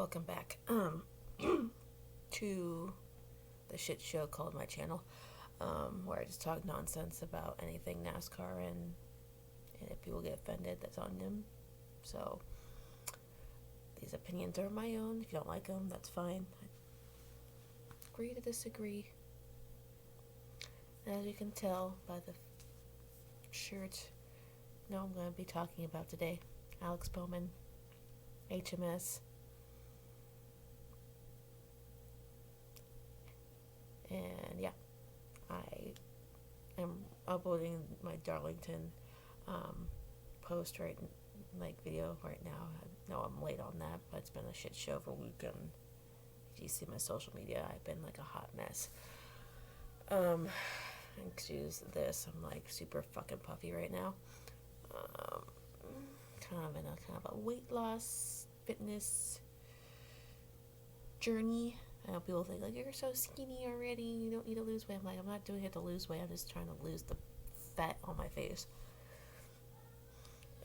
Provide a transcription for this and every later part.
Welcome back to the shit show called my channel, where I just talk nonsense about anything NASCAR, and if people get offended, that's on them. So these opinions are my own. If you don't like them, that's fine. Agree to disagree. As you can tell by the shirt, I'm going to be talking about today. Alex Bowman, HMS. And yeah, I am uploading my Darlington post video right now. I know I'm late on that, but it's been a shit show for a weekend. If you see my social media, I've been like a hot mess. Excuse this, I'm like super fucking puffy right now. Kind of a weight loss fitness journey. I know people think like, you're so skinny already, you don't need to lose weight. I'm like, I'm not doing it to lose weight, I'm just trying to lose the fat on my face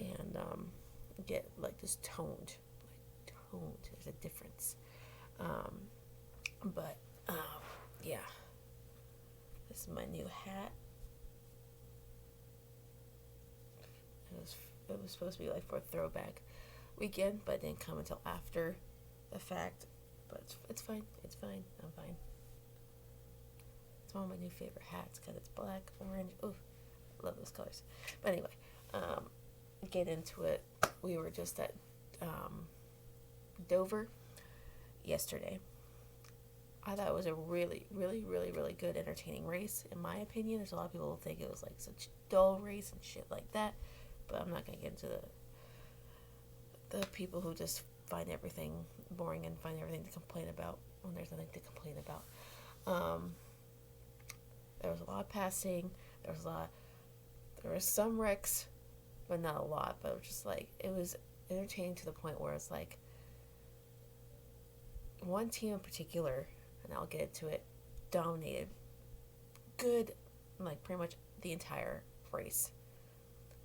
and get like this toned. There's a difference. Yeah, this is my new hat. It was supposed to be like for a throwback weekend, but it didn't come until after the fact. But it's fine. I'm fine. It's one of my new favorite hats because it's black, orange. Oh, I love those colors. But anyway, get into it. We were just at Dover yesterday. I thought it was a really, really, really, really good, entertaining race, in my opinion. There's a lot of people who think it was like such a dull race and shit like that, but I'm not going to get into the people who just find everything boring and find everything to complain about when there's nothing to complain about. There was a lot of passing. There was some wrecks, but not a lot. But it was just like, it was entertaining to the point where it's like one team in particular, and I'll get into it, dominated good, like pretty much the entire race.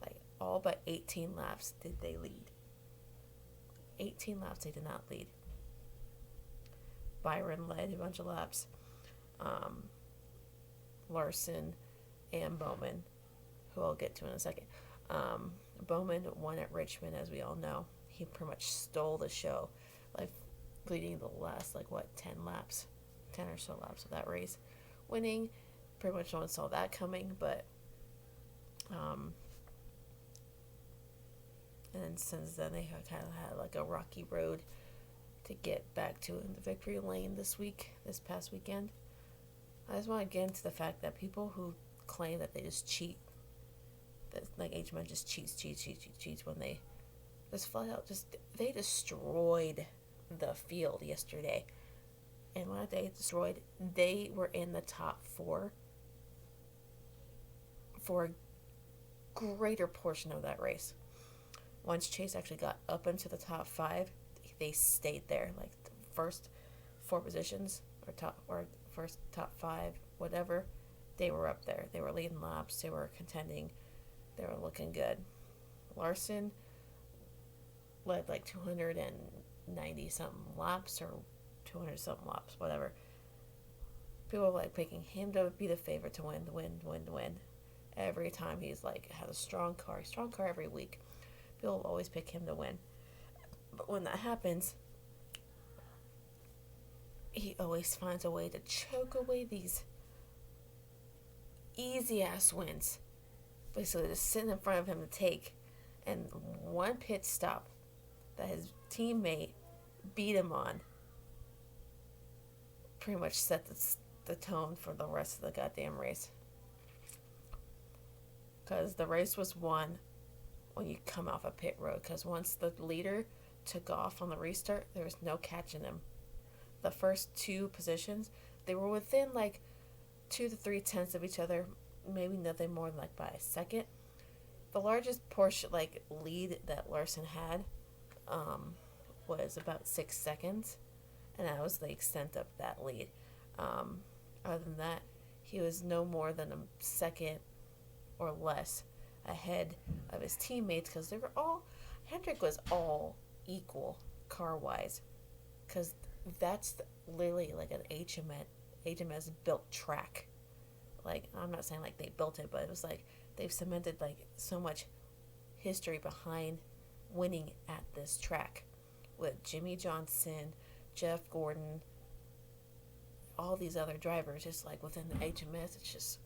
Like all but 18 laps did they lead. 18 laps they did not lead. Byron led a bunch of laps. Larson and Bowman, who I'll get to in a second. Bowman won at Richmond, as we all know. He pretty much stole the show, like leading the last 10 or so laps of that race, winning. Pretty much no one saw that coming, but and since then they kind of had like a rocky road to get back to in the victory lane this past weekend. I just want to get into the fact that people who claim that they just cheat, that like HMN just cheats when they just flat out they destroyed the field yesterday. And when they destroyed, they were in the top 4 for a greater portion of that race. Once Chase actually got up into the top 5, they stayed there. Like the first 4 positions, or first top 5, whatever, they were up there. They were leading laps. They were contending. They were looking good. Larson led like 290 something laps, or 200 something laps, whatever. People were like picking him to be the favorite to win. Every time he's like had a strong car every week. People will always pick him to win. But when that happens, he always finds a way to choke away these easy ass wins. Basically just sitting in front of him to take, and one pit stop that his teammate beat him on pretty much set the tone for the rest of the goddamn race. Because the race was won when you come off a pit road. Because once the leader took off on the restart, there was no catching him. The first 2 positions, they were within like 2 to 3 tenths of each other, maybe nothing more than like by a second. The largest portion lead that Larson had was about 6 seconds, and that was the extent of that lead. Other than that, he was no more than a second or less ahead of his teammates, because Hendrick was all equal car wise. because that's literally like an HMS built track. Like, I'm not saying like they built it, but it was like they've cemented like so much history behind winning at this track with Jimmy Johnson, Jeff Gordon, all these other drivers, just like within the HMS. It's just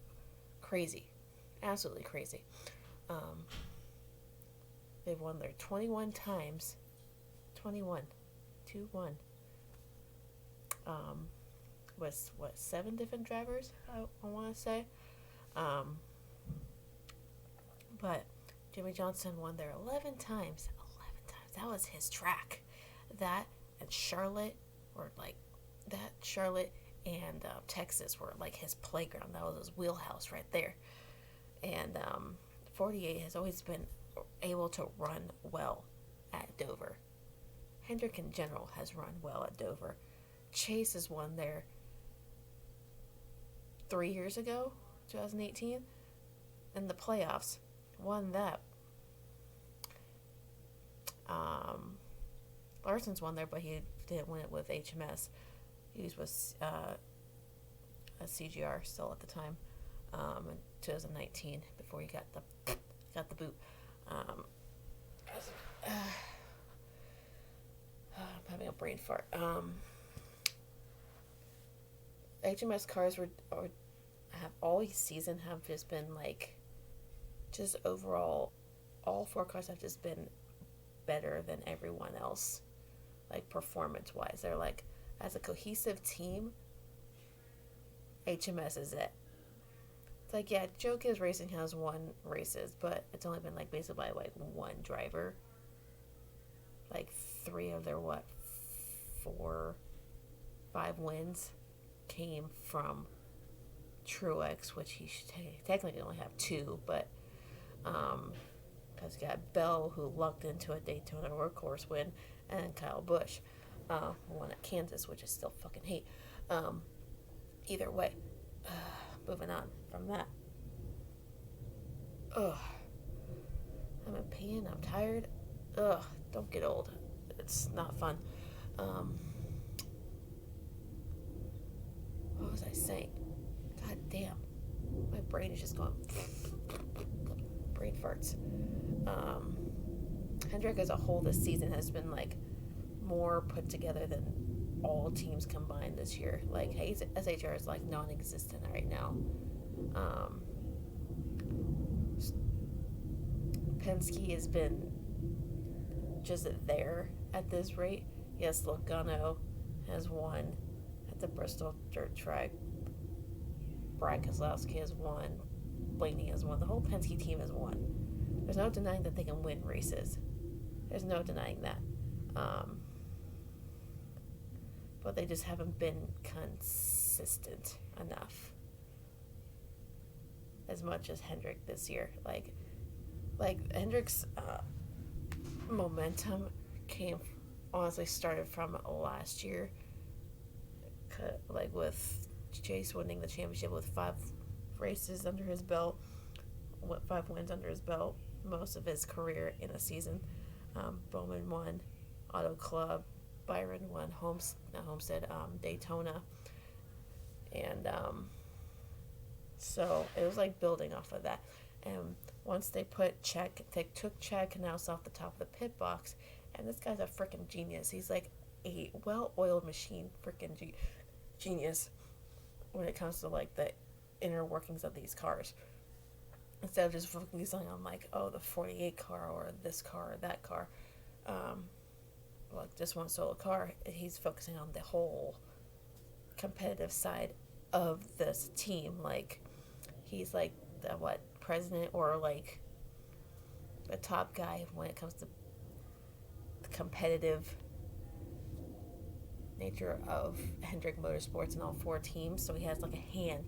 crazy, absolutely crazy. Um, they've won there 21 times, 21, 2-1. Was what, 7 different drivers? I want to say, but Jimmy Johnson won there 11 times. 11 times. That was his track. That and Charlotte, or like that Charlotte and Texas were like his playground. That was his wheelhouse right there. And 48 has always been able to run well at Dover. Hendrick in general has run well at Dover. Chase has won there 3 years ago, 2018, in the playoffs. Won that. Larson's won there, but he didn't win it with HMS. He was with a CGR still at the time, in 2019, before he got the boot. I'm having a brain fart. HMS cars have all season have just been like, just overall, all 4 cars have just been better than everyone else, like performance wise. They're like, as a cohesive team, HMS is it. It's like, yeah, Joe Gibbs Racing has won races, but it's only been like basically by like one driver. Like 3 of their 4, 5 wins came from Truex, which he should technically only have 2, but because you got Bell, who lucked into a Daytona workhorse win, and Kyle Busch won at Kansas, which I still fucking hate. Either way, moving on from that. Ugh, I'm in pain. I'm tired. Ugh, don't get old. It's not fun. What was I saying? God damn. My brain is just going brain farts. Hendrick as a whole this season has been like more put together than all teams combined this year. Like SHR is like non-existent right now. Penske has been just there at this rate. Yes, Logano has won at the Bristol Dirt Track. Brad Keselowski has won. Blaney has won. The whole Penske team has won. There's no denying that they can win races. There's no denying that. But they just haven't been consistent enough. As much as Hendrick this year. Like Hendrick's momentum honestly started from last year. Like with Chase winning the championship with 5 races under his belt, 5 wins under his belt, most of his career in a season. Bowman won Auto Club, Byron won Homestead, Daytona, and so it was like building off of that. And once they took Chad Knaus off the top of the pit box, and this guy's a freaking genius. He's like a well-oiled machine, freaking genius when it comes to like the inner workings of these cars. Instead of just focusing on like, oh, the 48 car or this car or that car, like just one solo car, he's focusing on the whole competitive side of this team. Like he's like the president, or like the top guy when it comes to the competitive nature of Hendrick Motorsports and all 4 teams. So he has like a hand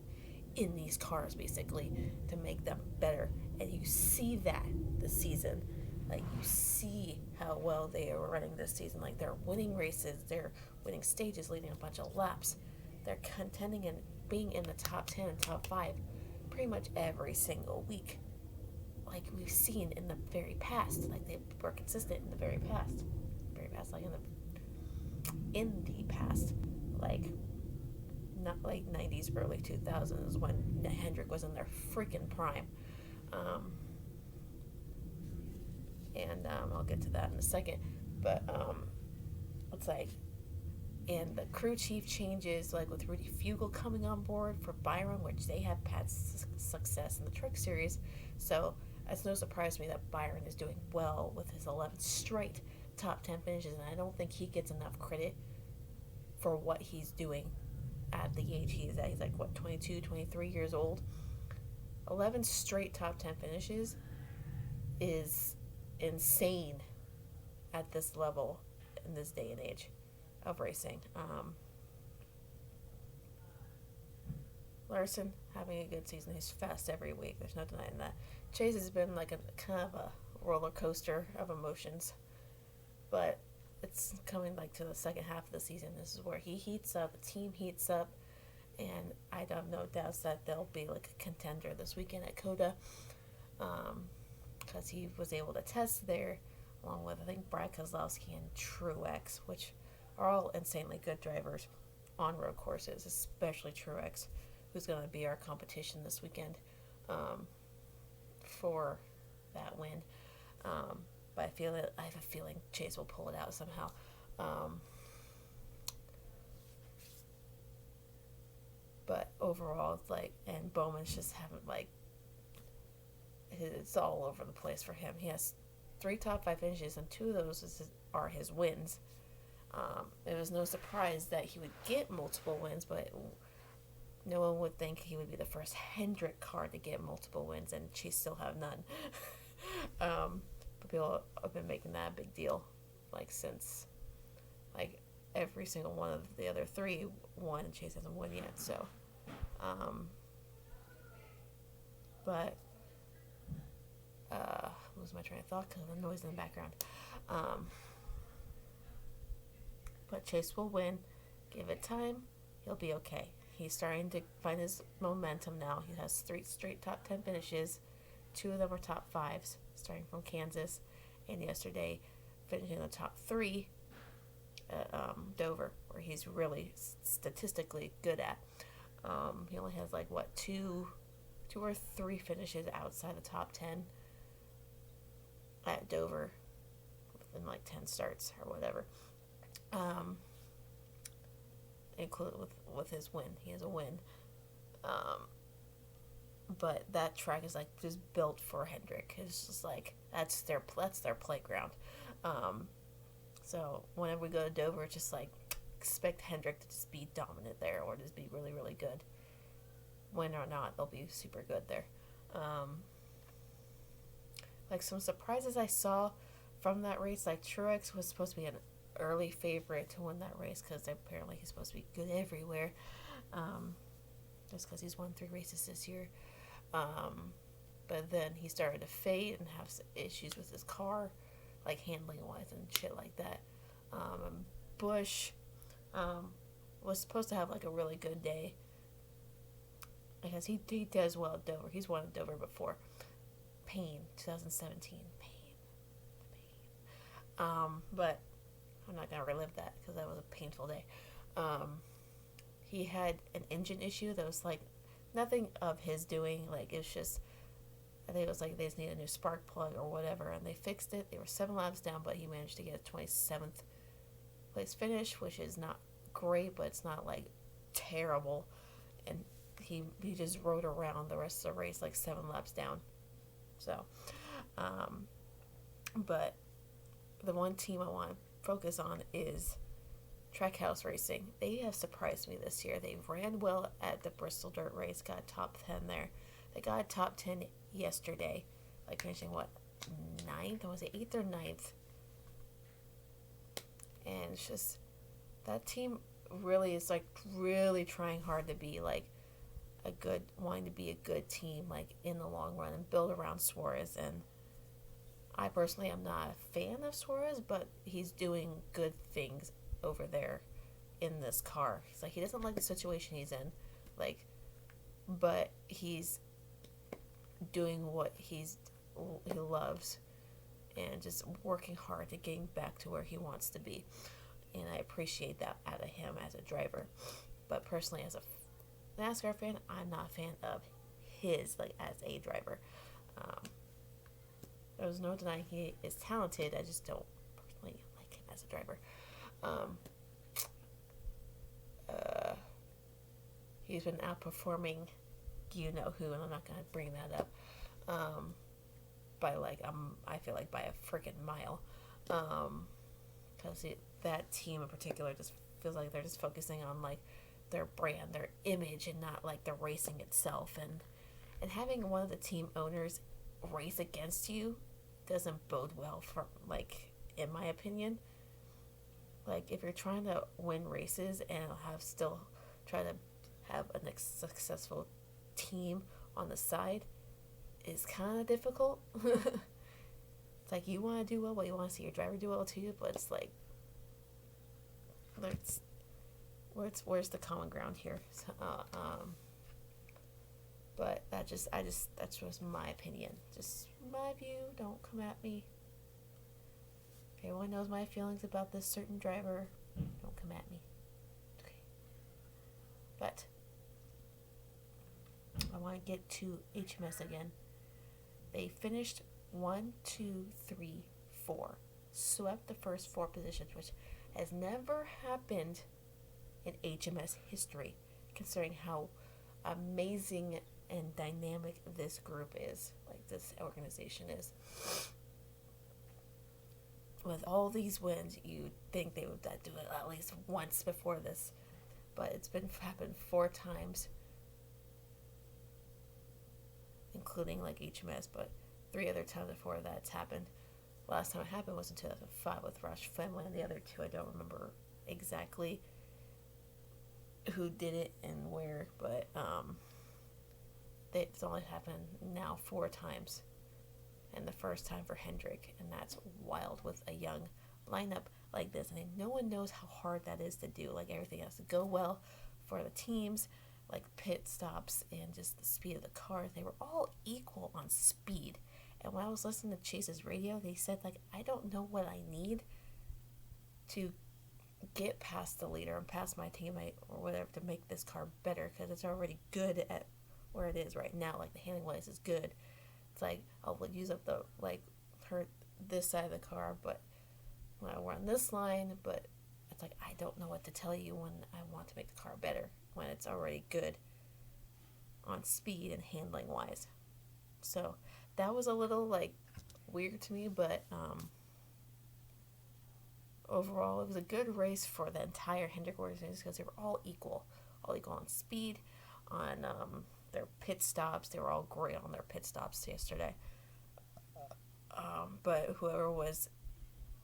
in these cars basically to make them better, and you see that this season. Like you see how well they are running this season. Like they're winning races, they're winning stages, leading a bunch of laps, they're contending and being in the top 10 and top 5 pretty much every single week, like we've seen in the very past. Like they were consistent in the very past, like in the in the past, like not like 90s, early 2000s when Hendrick was in their freaking prime. Um, and I'll get to that in a second. But it's like, and the crew chief changes, like with Rudy Fugle coming on board for Byron, which they have had success in the Truck Series. So it's no surprise to me that Byron is doing well with his 11 straight top 10 finishes, and I don't think he gets enough credit for what he's doing at the age he's at. He's like, what, 22, 23 years old? 11 straight top 10 finishes is insane at this level in this day and age of racing. Larson having a good season. He's fast every week. There's no denying that. Chase has been like a kind of a roller coaster of emotions, but it's coming like to the second half of the season. This is where he heats up, the team heats up, and I have no doubts that they'll be like a contender this weekend at Coda, because he was able to test there, along with I think Brad Kozlowski and Truex, which are all insanely good drivers on road courses, especially Truex, who's going to be our competition this weekend for that win. But I have a feeling Chase will pull it out somehow. But overall, it's like, and Bowman's just haven't like, it's all over the place for him. He has 3 top 5 finishes, and 2 of those are his wins. It was no surprise that he would get multiple wins, but no one would think he would be the first Hendrick car to get multiple wins, and Chase still have none. But people have been making that a big deal, like since, like every single one of the other 3 won, and Chase hasn't won yet. So, but lose my train of thought because of the noise in the background. But Chase will win. Give it time. He'll be okay. He's starting to find his momentum now. He has 3 straight top 10 finishes. 2 of them were top 5s, starting from Kansas. And yesterday, finishing in the top 3 at Dover, where he's really statistically good at. He only has like, what, 2 or 3 finishes outside the top 10 at Dover within like 10 starts or whatever. Include with his win. He has a win. But that track is like just built for Hendrick. It's just like that's their playground. So whenever we go to Dover, it's just like expect Hendrick to just be dominant there, or just be really, really good. Win or not, they'll be super good there. Like some surprises I saw from that race, like Truex was supposed to be an early favorite to win that race because apparently he's supposed to be good everywhere, just because he's won 3 races this year. But then he started to fade and have issues with his car, like handling wise and shit like that. And Busch was supposed to have like a really good day, because he does well at Dover. He's won at Dover before. Pain, 2017. Pain. But I'm not going to relive that because that was a painful day. He had an engine issue that was like nothing of his doing. Like, it was just, I think it was like they just need a new spark plug or whatever, and they fixed it. They were 7 laps down, but he managed to get a 27th place finish, which is not great, but it's not like terrible. And he just rode around the rest of the race like 7 laps down. So, but the one team I want to focus on is Trackhouse Racing. They have surprised me this year. They ran well at the Bristol Dirt Race, got top 10 there. They got top 10 yesterday, like finishing what, 9th? Was it 8th or 9th? And it's just, that team really is like really trying hard to be like wanting to be a good team, like in the long run, and build around Suarez. And I personally am not a fan of Suarez, but he's doing good things over there in this car. He's like, he doesn't like the situation he's in, like, but he's doing what he loves and just working hard to getting back to where he wants to be. and I appreciate that out of him as a driver. But personally, as a NASCAR fan, I'm not a fan of his, like, as a driver. Um, there's no denying he is talented. I just don't personally like him as a driver. Um, he's been outperforming you know who, and I'm not gonna bring that up. By like I feel like by a freaking mile, because that team in particular just feels like they're just focusing on like their brand, their image, and not like the racing itself. And having one of the team owners race against you doesn't bode well for, like, in my opinion. Like, if you're trying to win races and still try to have a successful team on the side, is kind of difficult. It's like you want to do well, but you want to see your driver do well too. But it's like, where's the common ground here? So, but that's just my opinion, just my view. Don't come at me. Everyone knows my feelings about this certain driver. Don't come at me. Okay. But I want to get to HMS again. They finished 1, 2, 3, 4. Swept the first 4 positions, which has never happened in HMS history, considering how amazing and dynamic this group is, like this organization is. With all these wins, you'd think they would do it at least once before this, but it's happened 4 times, including like HMS, but 3 other times before that's happened. Last time it happened was in 2005 with Rush Fenway, and the other 2 I don't remember exactly who did it and where, but it's only happened now 4 times, and the first time for Hendrick, and that's wild with a young lineup like this. And no one knows how hard that is to do. Like, everything has to go well for the teams, like pit stops and just the speed of the cars. They were all equal on speed. And when I was listening to Chase's radio, they said, like, I don't know what I need to get past the leader and past my teammate or whatever to make this car better, because it's already good at where it is right now. Like, the handling wise is good. It's like, I'll use up this side of the car, but when I run this line, but it's like, I don't know what to tell you when I want to make the car better, when it's already good on speed and handling wise. So that was a little like weird to me, but overall it was a good race for the entire Hendrick organization, because they were all equal on speed, on their pit stops. They were all great on their pit stops yesterday. But whoever was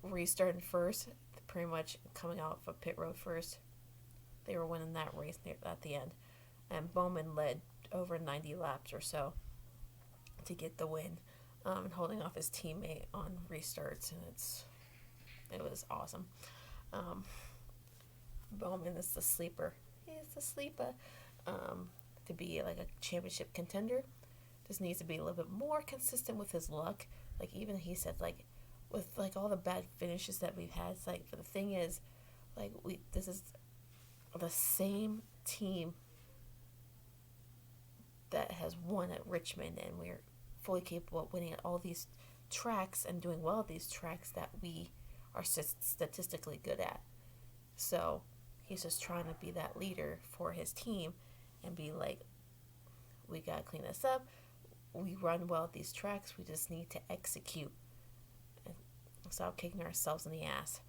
restarting first, pretty much coming out of a pit road first, they were winning that race at the end. And Bowman led over 90 laps or so to get the win, and holding off his teammate on restarts, and it was awesome. Bowman is the sleeper. He's the sleeper. To be like a championship contender, just needs to be a little bit more consistent with his luck. Like, even he said, like, with like all the bad finishes that we've had, it's like, but the thing is, like, this is the same team that has won at Richmond, and we're fully capable of winning at all these tracks and doing well at these tracks that we are statistically good at. So he's just trying to be that leader for his team and be like, we gotta clean this up. We run well at these tracks. We just need to execute and stop kicking ourselves in the ass.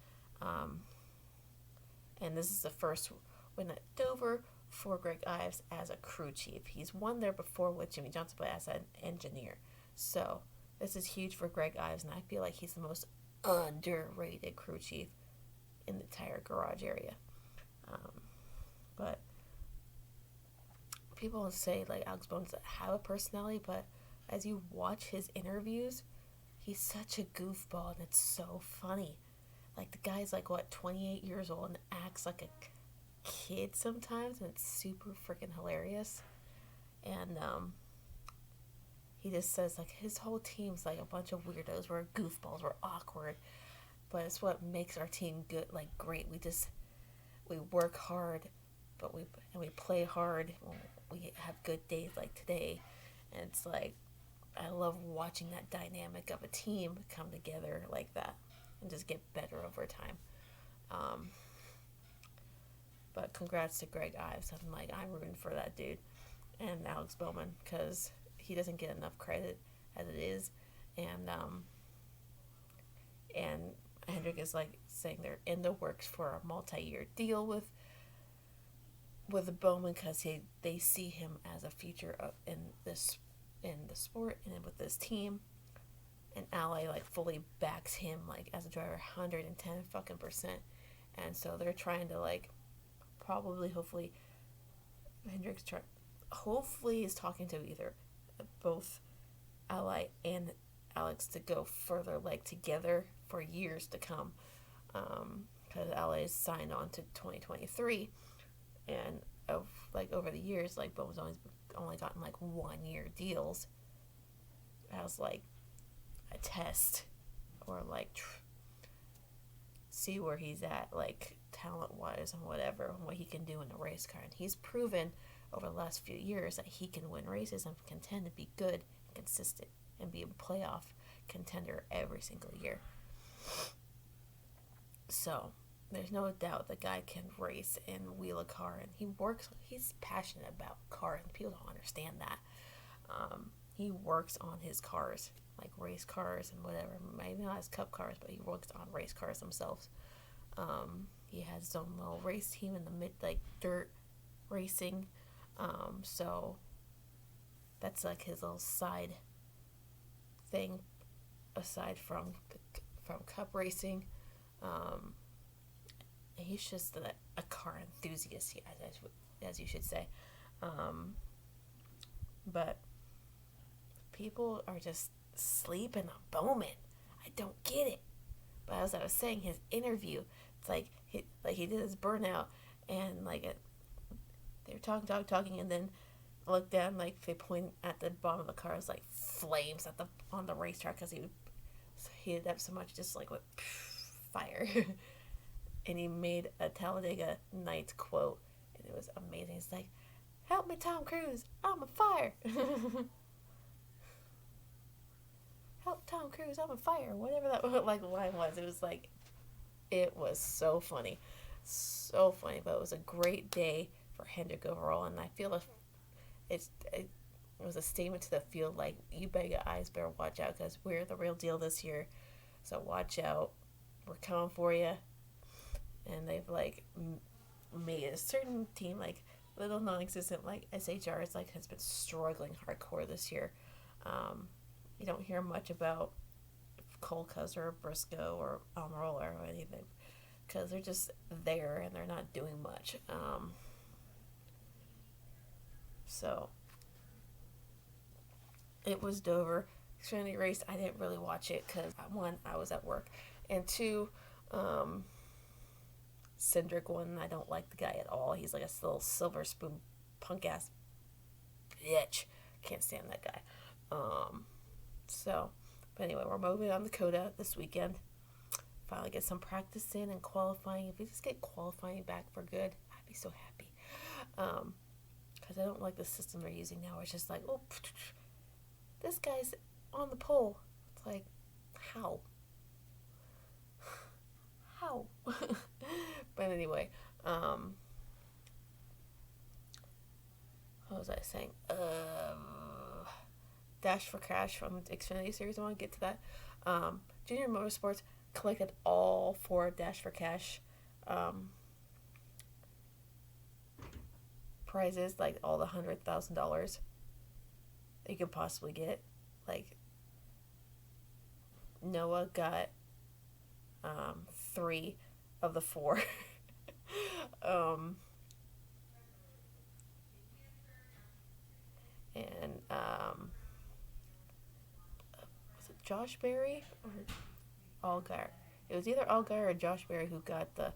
And this is the first win at Dover for Greg Ives as a crew chief. He's won there before with Jimmy Johnson, but as an engineer. So this is huge for Greg Ives, and I feel like he's the most underrated crew chief in the entire garage area. But people say, like, Alex Bowman doesn't have a personality, but as you watch his interviews, he's such a goofball, and it's so funny. Like, the guy's like, 28 years old, and acts like a kid sometimes, and it's super freaking hilarious. And he just says, like, his whole team's like a bunch of weirdos. We're goofballs, we're awkward, but it's what makes our team good, like great. We work hard, but we play hard. We have good days like today, and it's like I love watching that dynamic of a team come together like that and just get better over time. Um, but congrats to Greg Ives. I'm rooting for that dude and Alex Bowman because he doesn't get enough credit as it is, and and Hendrick is like saying they're in the works for a multi-year deal with the Bowman because they see him as a future in the sport and with this team, and Ally like fully backs him like as a driver 110 fucking percent, and so they're trying to like probably hopefully Hendrick's hopefully is talking to either both Ally and Alex to go further like together for years to come, because Ally is signed on to 2023, and over the years like Bowman's only gotten like 1 year deals as like a test or like see where he's at like talent wise and whatever and what he can do in a race car, and he's proven over the last few years that he can win races and contend to be good and consistent and be a playoff contender every single year. So there's no doubt the guy can race and wheel a car, and he's passionate about cars, and people don't understand that. He works on his cars, like race cars and whatever, maybe not his cup cars, but he works on race cars themselves. He has his own little race team in the like dirt racing, so that's like his little side thing aside from cup racing. He's just a car enthusiast, as you should say. But people are just sleeping on Bowman. I don't get it. But as I was saying, his interview, it's like he did his burnout, and like they're talking, and then look down, like they point at the bottom of the car, it's like flames on the racetrack because he heated up so much, just like with fire. And he made a Talladega Nights quote, and it was amazing. It's like, "Help me, Tom Cruise, I'm on fire." "Help Tom Cruise, I'm on fire." Whatever that like line was, it was so funny, But it was a great day for Hendrick overall, and I feel it was a statement to the field, like, you guys better watch out because we're the real deal this year. So watch out, we're coming for you. And they've like made a certain team like little non-existent, like SHR is like has been struggling hardcore this year. You don't hear much about Cole Custer or Briscoe or Almirola or anything because they're just there and they're not doing much. So it was Dover Xfinity race. I didn't really watch it because one, I was at work, and two, Hendrick won. I don't like the guy at all. He's like a little silver spoon punk ass bitch. Can't stand that guy. But anyway, we're moving on to Coda this weekend. Finally get some practice in and qualifying. If we just get qualifying back for good, I'd be so happy. Because I don't like the system they're using now. It's just like, oh, this guy's on the pole. It's like, how? But anyway, what was I saying? Dash for Cash from the Xfinity Series. I want to get to that. Junior Motorsports collected all 4 Dash for Cash prizes, like all the $100,000 that you could possibly get. Like, Noah got 3 of the 4. And was it Josh Berry or Allgaier? It was either Allgaier or Josh Berry who got the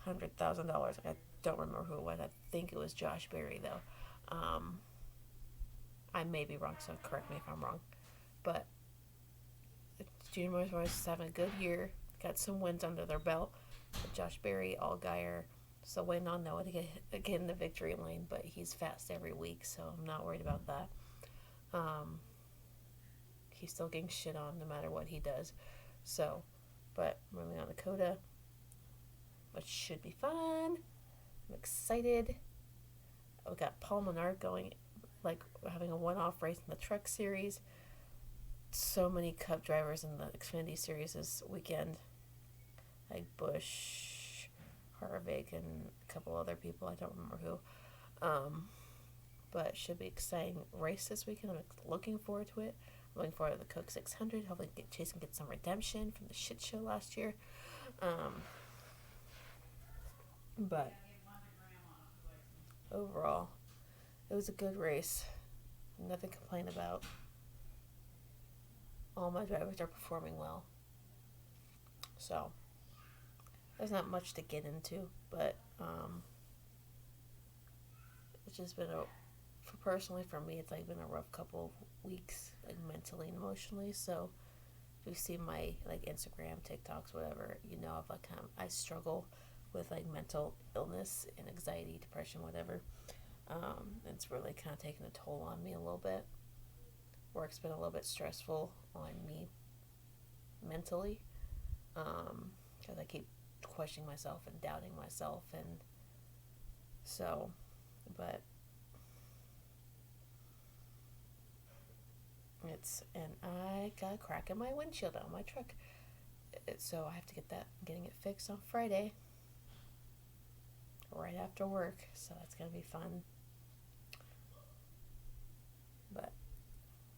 $100,000. I don't remember who it was. I think it was Josh Berry though. I may be wrong, so correct me if I'm wrong. But Junior Motorsports is having a good year. got some wins under their belt. Josh Berry, Allgaier, still waiting on Noah to get in the victory lane, but he's fast every week, so I'm not worried about that. He's still getting shit on no matter what he does. So, but moving on to Coda, which should be fun. I'm excited. We got Paul Menard going, like having a one-off race in the Truck Series. So many Cup drivers in the Xfinity Series this weekend, like Busch, Harvick, and a couple other people. I don't remember who. But it should be an exciting race this weekend. I'm looking forward to it. I'm looking forward to the Coke 600. Hopefully Chase can get some redemption from the shit show last year. But overall, it was a good race. Nothing to complain about. All my drivers are performing well. So, there's not much to get into, but it's just been personally for me, it's like been a rough couple of weeks, like mentally and emotionally. So, if you see my like Instagram, TikToks, whatever, you know, if I struggle with like mental illness and anxiety, depression, whatever. It's really kind of taken a toll on me a little bit. Work's been a little bit stressful on me mentally, because I keep questioning myself and doubting myself, and so, but and I got a crack in my windshield on my truck, so I have to getting it fixed on Friday, right after work, so that's gonna be fun. But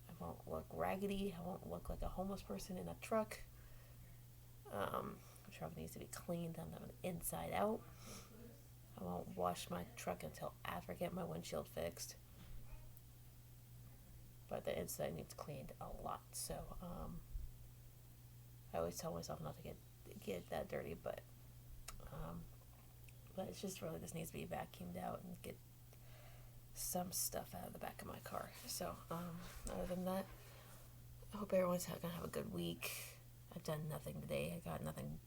I won't look raggedy. I won't look like a homeless person in a truck. The truck needs to be cleaned on the inside out. I won't wash my truck until after I get my windshield fixed. But the inside needs cleaned a lot. So I always tell myself not to get that dirty, but it's just really just needs to be vacuumed out and get some stuff out of the back of my car. So other than that, I hope everyone's gonna have a good week. I've done nothing today. I got nothing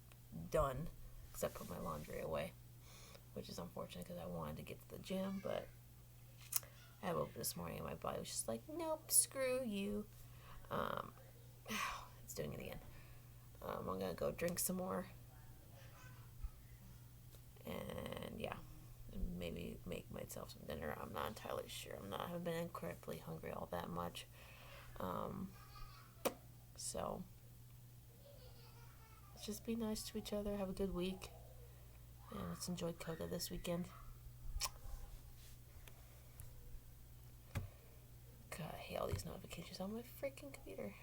done except put my laundry away, which is unfortunate because I wanted to get to the gym, but I woke up this morning and my body was just like, nope, screw you. It's doing it again. I'm gonna go drink some more, and yeah, maybe make myself some dinner. I'm not entirely sure. I haven't been incredibly hungry all that much. So let's just be nice to each other, have a good week, and let's enjoy Coda this weekend. God, I hate all these notifications on my freaking computer.